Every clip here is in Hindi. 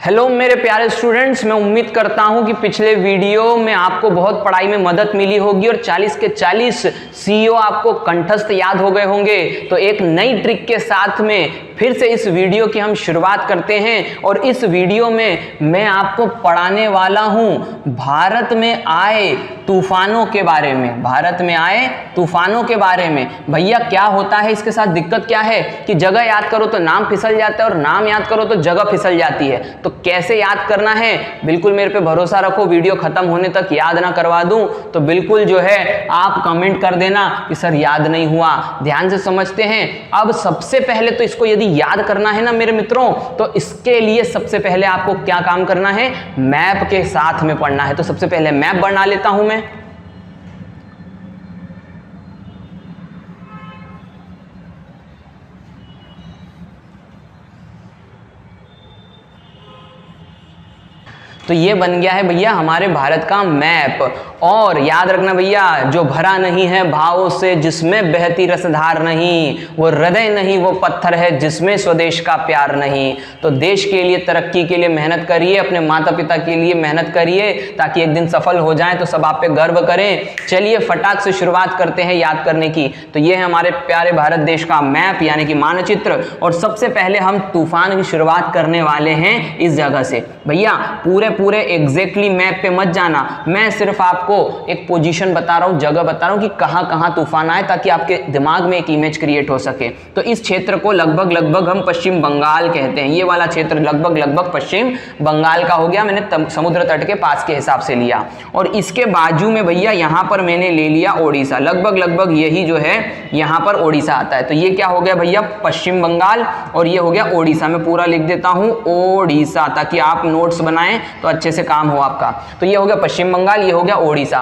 हेलो मेरे प्यारे स्टूडेंट्स, मैं उम्मीद करता हूं कि पिछले वीडियो में आपको बहुत पढ़ाई में मदद मिली होगी और 40 के 40 सीईओ आपको कंठस्थ याद हो गए होंगे। तो एक नई ट्रिक के साथ में फिर से इस वीडियो की हम शुरुआत करते हैं और इस वीडियो में मैं आपको पढ़ाने वाला हूं भारत में आए तूफानों के बारे में। भारत में आए तूफानों के बारे में भैया क्या होता है, इसके साथ दिक्कत क्या है कि जगह याद करो तो नाम फिसल जाता है और नाम याद करो तो जगह फिसल जाती है। तो कैसे याद करना है, बिल्कुल मेरे पे भरोसा रखो, वीडियो खत्म होने तक याद ना करवा दूं तो बिल्कुल जो है आप कमेंट कर देना कि सर याद नहीं हुआ। ध्यान से समझते हैं। अब सबसे पहले तो इसको यदि याद करना है ना मेरे मित्रों, तो इसके लिए सबसे पहले आपको क्या काम करना है, मैप के साथ में पढ़ना है। तो सबसे पहले मैप बना लेता हूं मैं। तो ये बन गया है भैया हमारे भारत का मैप। और याद रखना भैया, जो भरा नहीं है भावों से, जिसमें बहती रसधार नहीं, वो हृदय नहीं वो पत्थर है जिसमें स्वदेश का प्यार नहीं। तो देश के लिए, तरक्की के लिए मेहनत करिए, अपने माता पिता के लिए मेहनत करिए ताकि एक दिन सफल हो जाएं तो सब आप पे गर्व करें। चलिए फटाक से शुरुआत करते हैं याद करने की। तो ये है हमारे प्यारे भारत देश का मैप यानी कि मानचित्र। और सबसे पहले हम तूफान की शुरुआत करने वाले हैं इस जगह से। भैया पूरे एग्जैक्टली मैप पे मत जाना, मैं सिर्फ आपको एक पोजीशन बता रहा हूं, जगह बता रहा हूं कि कहां कहां तूफान आए ताकि आपके दिमाग में एक इमेज क्रिएट हो सके। तो इस क्षेत्र को लगभग हम पश्चिम बंगाल कहते हैं। ये वाला क्षेत्र लगभग पश्चिम बंगाल का हो गया, मैंने समुद्र तट के पास के हिसाब से लिया। और इसके बाजू में भैया यहां पर मैंने ले लिया ओडिशा, लगभग यही जो है यहां पर ओडिशा आता है। तो ये क्या हो गया भैया, पश्चिम बंगाल, और ये हो गया ओडिशा। मैं पूरा लिख देता हूं ओडिशा ताकि आप नोट्स बनाएं तो अच्छे से काम हो आपका। तो ये हो गया पश्चिम बंगाल, ये हो गया ओडिशा।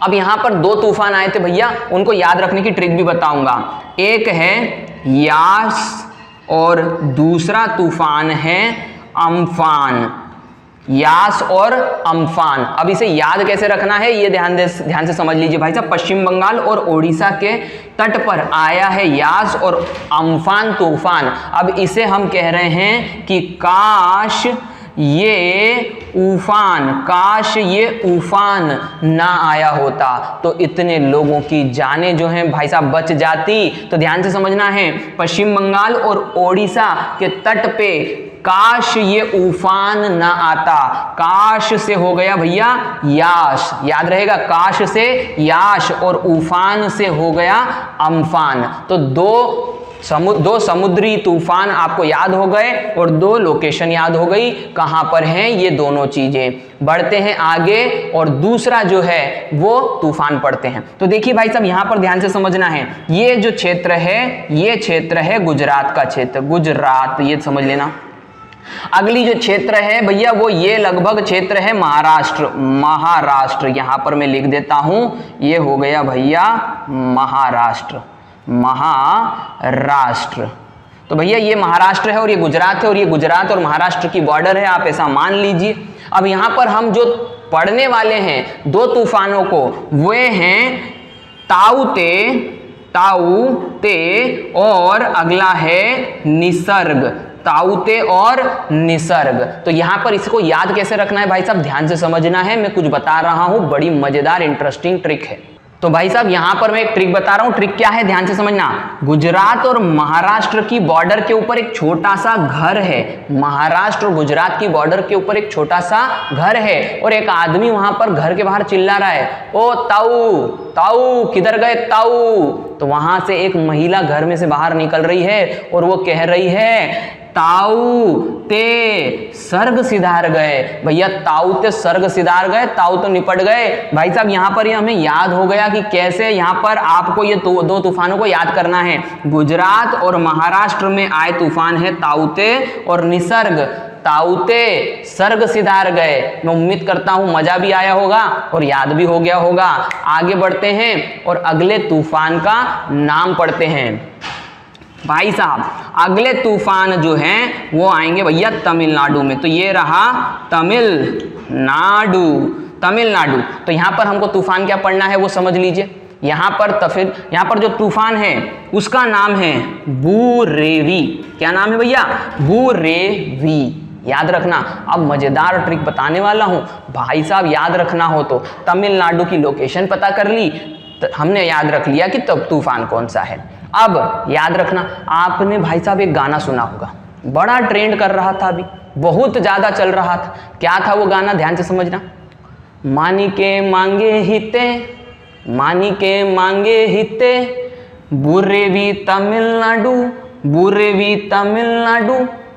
अब यहां पर दो तूफान आए थे भैया, उनको याद रखने की ट्रिक भी बताऊंगा। एक है यास और दूसरा तूफान है अम्फान। यास और अम्फान। अब इसे याद कैसे रखना है ये ध्यान से समझ लीजिए भाई साहब। पश्चिम बंगाल और ओडिशा के तट पर आया है यास और अम्फान तूफान। अब इसे हम कह रहे हैं कि काश ये उफान ना आया होता तो इतने लोगों की जानें जो हैं भाई साहब बच जाती। तो ध्यान से समझना है, पश्चिम बंगाल और ओडिशा के तट पे काश ये उफान ना आता। काश से हो गया भैया याश, याद रहेगा, काश से याश और उफान से हो गया अम्फान। तो दो समुद्री तूफान आपको याद हो गए और दो लोकेशन याद हो गई कहां पर हैं ये दोनों चीजें। बढ़ते हैं आगे और दूसरा जो है वो तूफान पढ़ते हैं। तो देखिए भाई साहब यहां पर ध्यान से समझना है, ये जो क्षेत्र है ये क्षेत्र है गुजरात का क्षेत्र, गुजरात ये समझ लेना। अगली जो क्षेत्र है भैया वो ये लगभग क्षेत्र है महाराष्ट्र। यहां पर मैं लिख देता हूं, ये हो गया भैया महाराष्ट्र। तो भैया ये महाराष्ट्र है और ये गुजरात है और ये गुजरात और महाराष्ट्र की बॉर्डर है, आप ऐसा मान लीजिए। अब यहां पर हम जो पढ़ने वाले हैं दो तूफानों को, वे हैं ताऊते और अगला है निसर्ग। ताऊते और निसर्ग। तो यहां पर इसको याद कैसे रखना है भाई साहब, ध्यान से समझना है। मैं कुछ बता रहा हूं, बड़ी मजेदार इंटरेस्टिंग ट्रिक है। तो भाई साहब यहां पर मैं एक ट्रिक बता रहा हूं, ट्रिक क्या है ध्यान से समझना। गुजरात और महाराष्ट्र की बॉर्डर के ऊपर एक छोटा सा घर है। महाराष्ट्र और गुजरात की बॉर्डर के ऊपर एक छोटा सा घर है और एक आदमी वहां पर घर के बाहर चिल्ला रहा है, ओ ताऊ ताऊ किधर गए ताऊ। तो वहां से एक महिला घर में से बाहर निकल रही है और वो कह रही है ताऊ ते सर्ग सिधार गए। भैया ताऊ ते सर्ग सिधार गए, ताऊ तो निपट गए। भाई साहब यहां पर ये हमें याद हो गया कि कैसे यहां पर आपको ये दो तूफानों को याद करना है। गुजरात और महाराष्ट्र में आए तूफान है ताऊते और निसर्ग। ताऊते सर्ग सिधार गए। मैं उम्मीद करता हूं मजा भी आया होगा और याद भी हो गया होगा। आगे बढ़ते हैं और अगले तूफान का नाम पढ़ते हैं। भाई साहब अगले तूफान जो हैं वो आएंगे भैया तमिलनाडु में। तो ये रहा तमिलनाडु। तो यहां पर हमको तूफान क्या पढ़ना है वो समझ लीजिए। यहां पर जो तूफान है उसका नाम है बुरेवी। क्या नाम है भैया? बुरेवी। याद रखना। अब मजेदार ट्रिक बताने वाला हूं भाई साहब, याद रखना हो तो तमिलनाडु की लोकेशन पता कर ली, हमने याद रख लिया कि तब तूफान कौन सा है। अब याद रखना, आपने भाई साहब एक गाना सुना होगा, बड़ा ट्रेंड कर रहा था, अभी बहुत ज्यादा चल रहा था। क्या था वो गाना, ध्यान से समझना। मानी के मांगे हिते, मानी के मांगे हिते, बुरेवी तमिलनाडु, बुरेवी तमिलनाडु।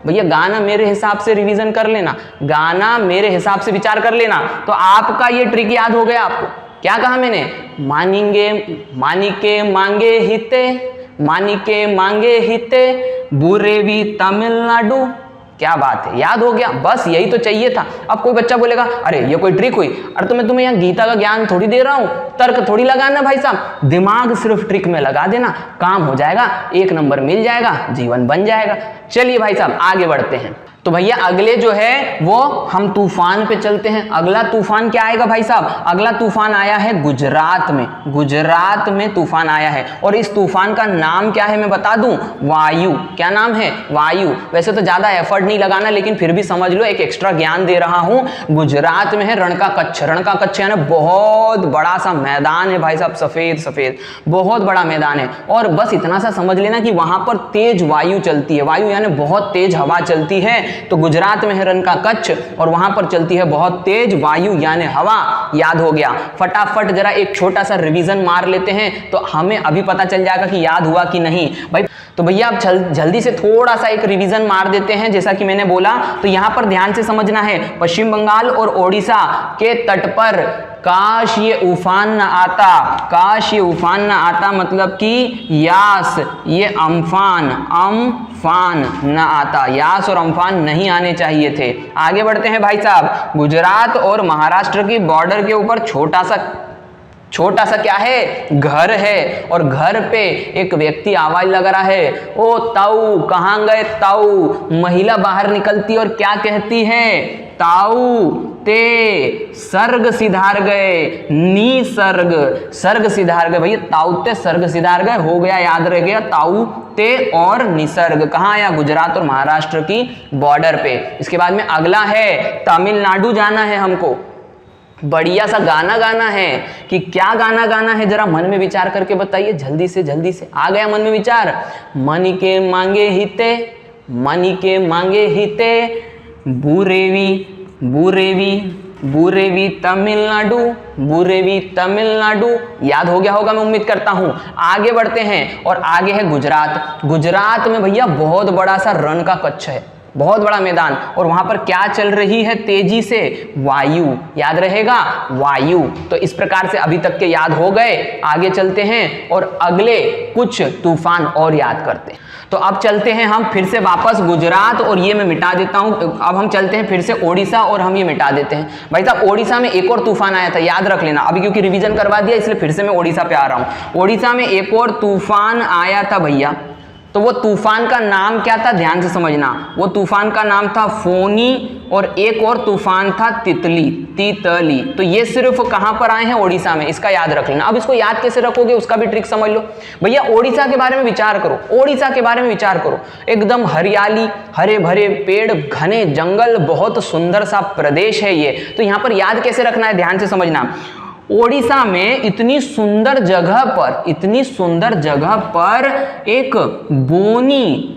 भैया गाना मेरे हिसाब से रिवीजन कर लेना, गाना मेरे हिसाब से विचार कर लेना, तो आपका ये ट्रिक याद हो गया आपको। क्या कहा मैंने, मानेंगे, मानी के मांगे हिते, मानी के मांगे हिते, बुरेवी तमिलनाडु। क्या बात है, याद हो गया, बस यही तो चाहिए था। अब कोई बच्चा बोलेगा अरे ये कोई ट्रिक हुई, अरे तो मैं तुम्हें यहाँ गीता का ज्ञान थोड़ी दे रहा हूं, तर्क थोड़ी लगाना भाई साहब, दिमाग सिर्फ ट्रिक में लगा देना, काम हो जाएगा, 1 नंबर मिल जाएगा, जीवन बन जाएगा। चलिए भाई साहब आगे बढ़ते हैं। तो भैया अगले जो है वो हम तूफान पे चलते हैं। अगला तूफान क्या आएगा भाई साहब, अगला तूफान आया है गुजरात में, गुजरात में तूफान आया है, और इस तूफान का नाम क्या है मैं बता दूं, वायु। क्या नाम है, वायु। वैसे तो ज्यादा एफर्ट नहीं लगाना, लेकिन फिर भी समझ लो, एक एक्स्ट्रा ज्ञान दे रहा हूं। गुजरात में है रणका कच्छ, रणका कच्छ यानी बहुत बड़ा सा मैदान है भाई साहब, सफेद सफेद बहुत बड़ा मैदान है, और बस इतना सा समझ लेना कि वहां पर तेज वायु चलती है, वायु यानी बहुत तेज हवा चलती है। तो गुजरात में है रणका कच्छ और वहां पर चलती है बहुत तेज वायु यानी हवा। याद हो गया। फटाफट जरा एक छोटा सा रिवीजन मार लेते हैं तो हमें अभी पता चल जाएगा कि याद हुआ कि नहीं भाई। तो भैया आप जल्दी से थोड़ा सा एक रिवीजन मार देते हैं। जैसा कि मैंने बोला, तो यहां पर ध्यान से समझना है, पश्चिम बंगाल और ओडिशा के तट पर काश ये उफान न आता, काश ये उफान न आता मतलब कि यास ये अम्फान न आता, यास और अम्फान नहीं आने चाहिए थे। आगे बढ़ते हैं भाई साहब। गुजरात और महाराष्ट्र की बॉर्डर के ऊपर छोटा सा क्या है, घर है, और घर पे एक व्यक्ति आवाज लगा रहा है, ओ ताऊ कहाँ गए ताऊ। महिला बाहर निकलती और क्या कहती है, ताऊ ते सर्ग सिधार गए, सर्ग सिधार गए। भैया ताऊ ते सर्ग सिधार गए हो गया, याद रह गया, ताऊ ते और निसर्ग कहाँ आया, गुजरात और महाराष्ट्र की बॉर्डर पे। इसके बाद में अगला है तमिलनाडु जाना है हमको, बढ़िया सा गाना गाना है। कि क्या गाना गाना है जरा मन में विचार करके बताइए, जल्दी से आ गया मन में विचार। मनी के मांगे हिते, मनी के मांगे हिते, बुरेवी बुरेवी बुरेवी तमिलनाडु, बुरेवी तमिलनाडु। याद हो गया होगा मैं उम्मीद करता हूं। आगे बढ़ते हैं और आगे है गुजरात। गुजरात में भैया बहुत बड़ा सा रण का कच्छ है, बहुत बड़ा मैदान, और वहां पर क्या चल रही है तेजी से, वायु। याद रहेगा, वायु। तो इस प्रकार से अभी तक के याद हो गए। आगे चलते हैं और अगले कुछ तूफान और याद करते हैं। तो अब चलते हैं हम फिर से वापस गुजरात, और ये मैं मिटा देता हूं। अब हम चलते हैं फिर से ओडिशा और हम ये मिटा देते हैं। भाई साहब ओडिशा में एक और तूफान आया था, याद रख लेना। अभी क्योंकि रिवीजन करवा दिया इसलिए फिर से मैं ओडिशा पे आ रहा हूं। ओडिशा में एक और तूफान आया था भैया, तो वो तूफान का नाम क्या था, ध्यान से समझना। वो तूफान का नाम था फोनी, और एक और तूफान था तितली। तो ये सिर्फ कहां पर आए हैं, ओडिशा में। इसका याद रख लेना। अब इसको याद कैसे रखोगे उसका भी ट्रिक समझ लो। भैया ओडिशा के बारे में विचार करो, ओडिशा के बारे में विचार करो। एकदम हरियाली, हरे भरे पेड़, घने जंगल, बहुत सुंदर सा प्रदेश है ये। तो यहां पर याद कैसे रखना है, ध्यान से समझना। ओडिशा में इतनी सुंदर जगह पर एक बोनी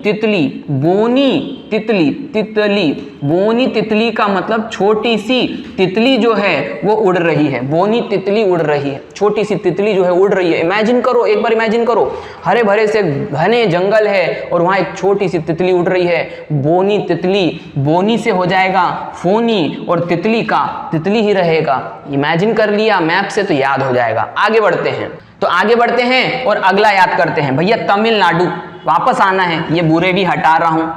तितली का मतलब छोटी सी तितली जो है वो उड़ रही है। बोनी तितली उड़ रही है, छोटी सी तितली जो है उड़ रही है। इमेजिन करो, एक बार इमेजिन करो, हरे भरे से घने जंगल है और वहां एक छोटी सी तितली उड़ रही है। बोनी तितली, बोनी से हो जाएगा फोनी, और तितली का तितली ही रहेगा। इमेजिन कर लिया मैप से तो याद हो जाएगा। आगे बढ़ते हैं, तो आगे बढ़ते हैं और अगला याद करते हैं। भैया तमिलनाडु वापस आना है, ये बुरे भी हटा रहा हूं,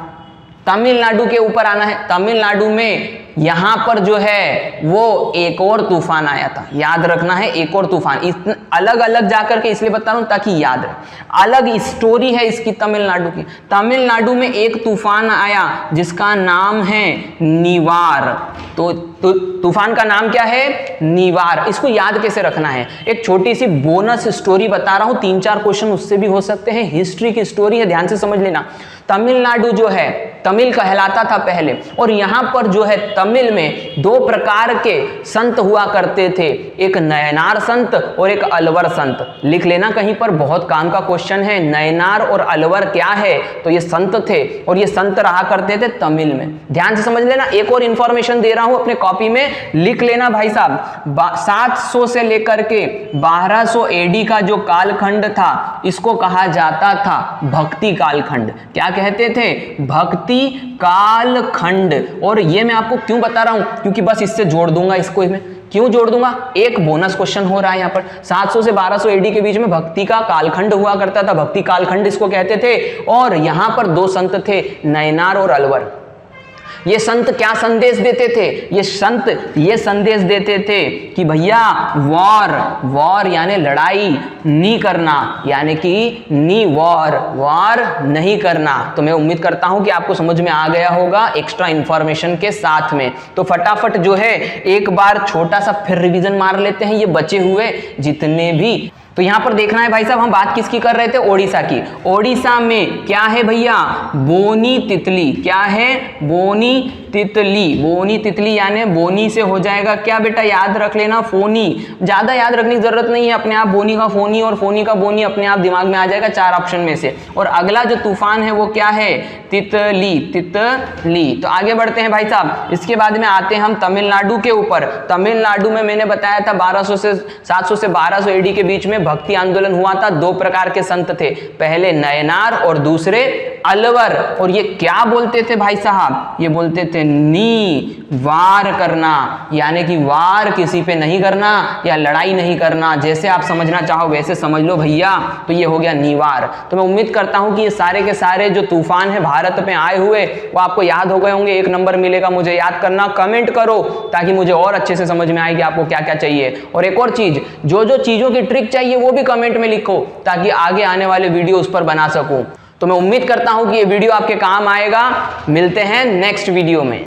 तमिलनाडु के ऊपर आना है। तमिलनाडु में यहां पर जो है वो एक और तूफान आया था, याद रखना है, एक और तूफान। अलग अलग जाकर के इसलिए बता रहा हूं ताकि याद रहे, अलग स्टोरी है इसकी तमिलनाडु की। तमिलनाडु में एक तूफान आया जिसका नाम है निवार। तो तूफान का नाम क्या है, निवार। इसको याद कैसे रखना है, एक छोटी सी बोनस स्टोरी बता रहा हूं, 3-4 क्वेश्चन उससे भी हो सकते हैं। हिस्ट्री की स्टोरी है, ध्यान से समझ लेना। तमिलनाडु जो है तमिल कहलाता था पहले, और यहां पर जो है तमिल में दो प्रकार के संत हुआ करते थे, एक नयनार संत और एक अलवर संत। लिख लेना कहीं पर, बहुत काम का क्वेश्चन है। नयनार और अलवर क्या है? तो ये संत थे और ये संत रहा करते थे तमिल में। ध्यान से समझ लेना। एक और इंफॉर्मेशन दे रहा हूं, अपने कॉपी में लिख लेना भाई साहब। 700 से लेकर के 1200 एडी का जो कालखंड था इसको कहा जाता था भक्ति कालखंड। क्या कहते थे? भक्ति कालखंड। और ये मैं आपको क्यों बता रहा हूं? क्योंकि बस इससे जोड़ दूंगा इसको। इसमें क्यों जोड़ दूंगा? एक बोनस क्वेश्चन हो रहा है यहां पर। 700 से 1200 एडी के बीच में भक्ति का कालखंड हुआ करता था, भक्ति कालखंड इसको कहते थे। और यहां पर दो संत थे, नयनार और अलवर। ये संत क्या संदेश देते थे? ये संत ये संदेश देते थे कि भैया वॉर यानी लड़ाई नहीं करना, यानी कि नी वॉर नहीं करना। तो मैं उम्मीद करता हूं कि आपको समझ में आ गया होगा एक्स्ट्रा इंफॉर्मेशन के साथ में। तो फटाफट जो है एक बार छोटा सा फिर रिवीजन मार लेते हैं ये बचे हुए जितने भी। तो यहां पर देखना है भाई साहब, हम बात किसकी कर रहे थे? ओडिशा की। ओडिशा में क्या है भैया? बोनी तितली। क्या है? बोनी तितली। बोनी तितली यानी बोनी से हो जाएगा क्या बेटा? याद रख लेना फोनी। ज्यादा याद रखने की जरूरत नहीं है, अपने आप बोनी का फोनी और फोनी का बोनी अपने आप दिमाग में आ जाएगा 4 ऑप्शन में से। और अगला जो तूफान है वो क्या है? तितली। तितली। तो आगे बढ़ते हैं भाई साहब। इसके बाद में आते हैं हम तमिलनाडु के ऊपर। तमिलनाडु में मैंने बताया था 700 से 1200 एडी के बीच में भक्ति आंदोलन हुआ था। दो प्रकार के संत थे, पहले नयनार और दूसरे अलवर। और ये क्या बोलते थे भाई साहब? ये बोलते थे नी वार करना, यानी कि वार किसी पे नहीं करना या लड़ाई नहीं करना। जैसे आप समझना चाहो वैसे समझ लो भैया। तो ये हो गया नीवार। तो मैं उम्मीद करता हूं कि ये सारे के सारे जो तूफान है भारत में आए हुए वो आपको याद हो गए होंगे। 1 नंबर मिलेगा, मुझे याद करना, कमेंट करो ताकि मुझे और अच्छे से समझ में आए कि आपको क्या क्या चाहिए। और एक और चीज, जो जो चीजों की ट्रिक चाहिए वो भी कमेंट में लिखो ताकि आगे आने वाले वीडियो उस पर बना सकूं। तो मैं उम्मीद करता हूं कि ये वीडियो आपके काम आएगा। मिलते हैं नेक्स्ट वीडियो में।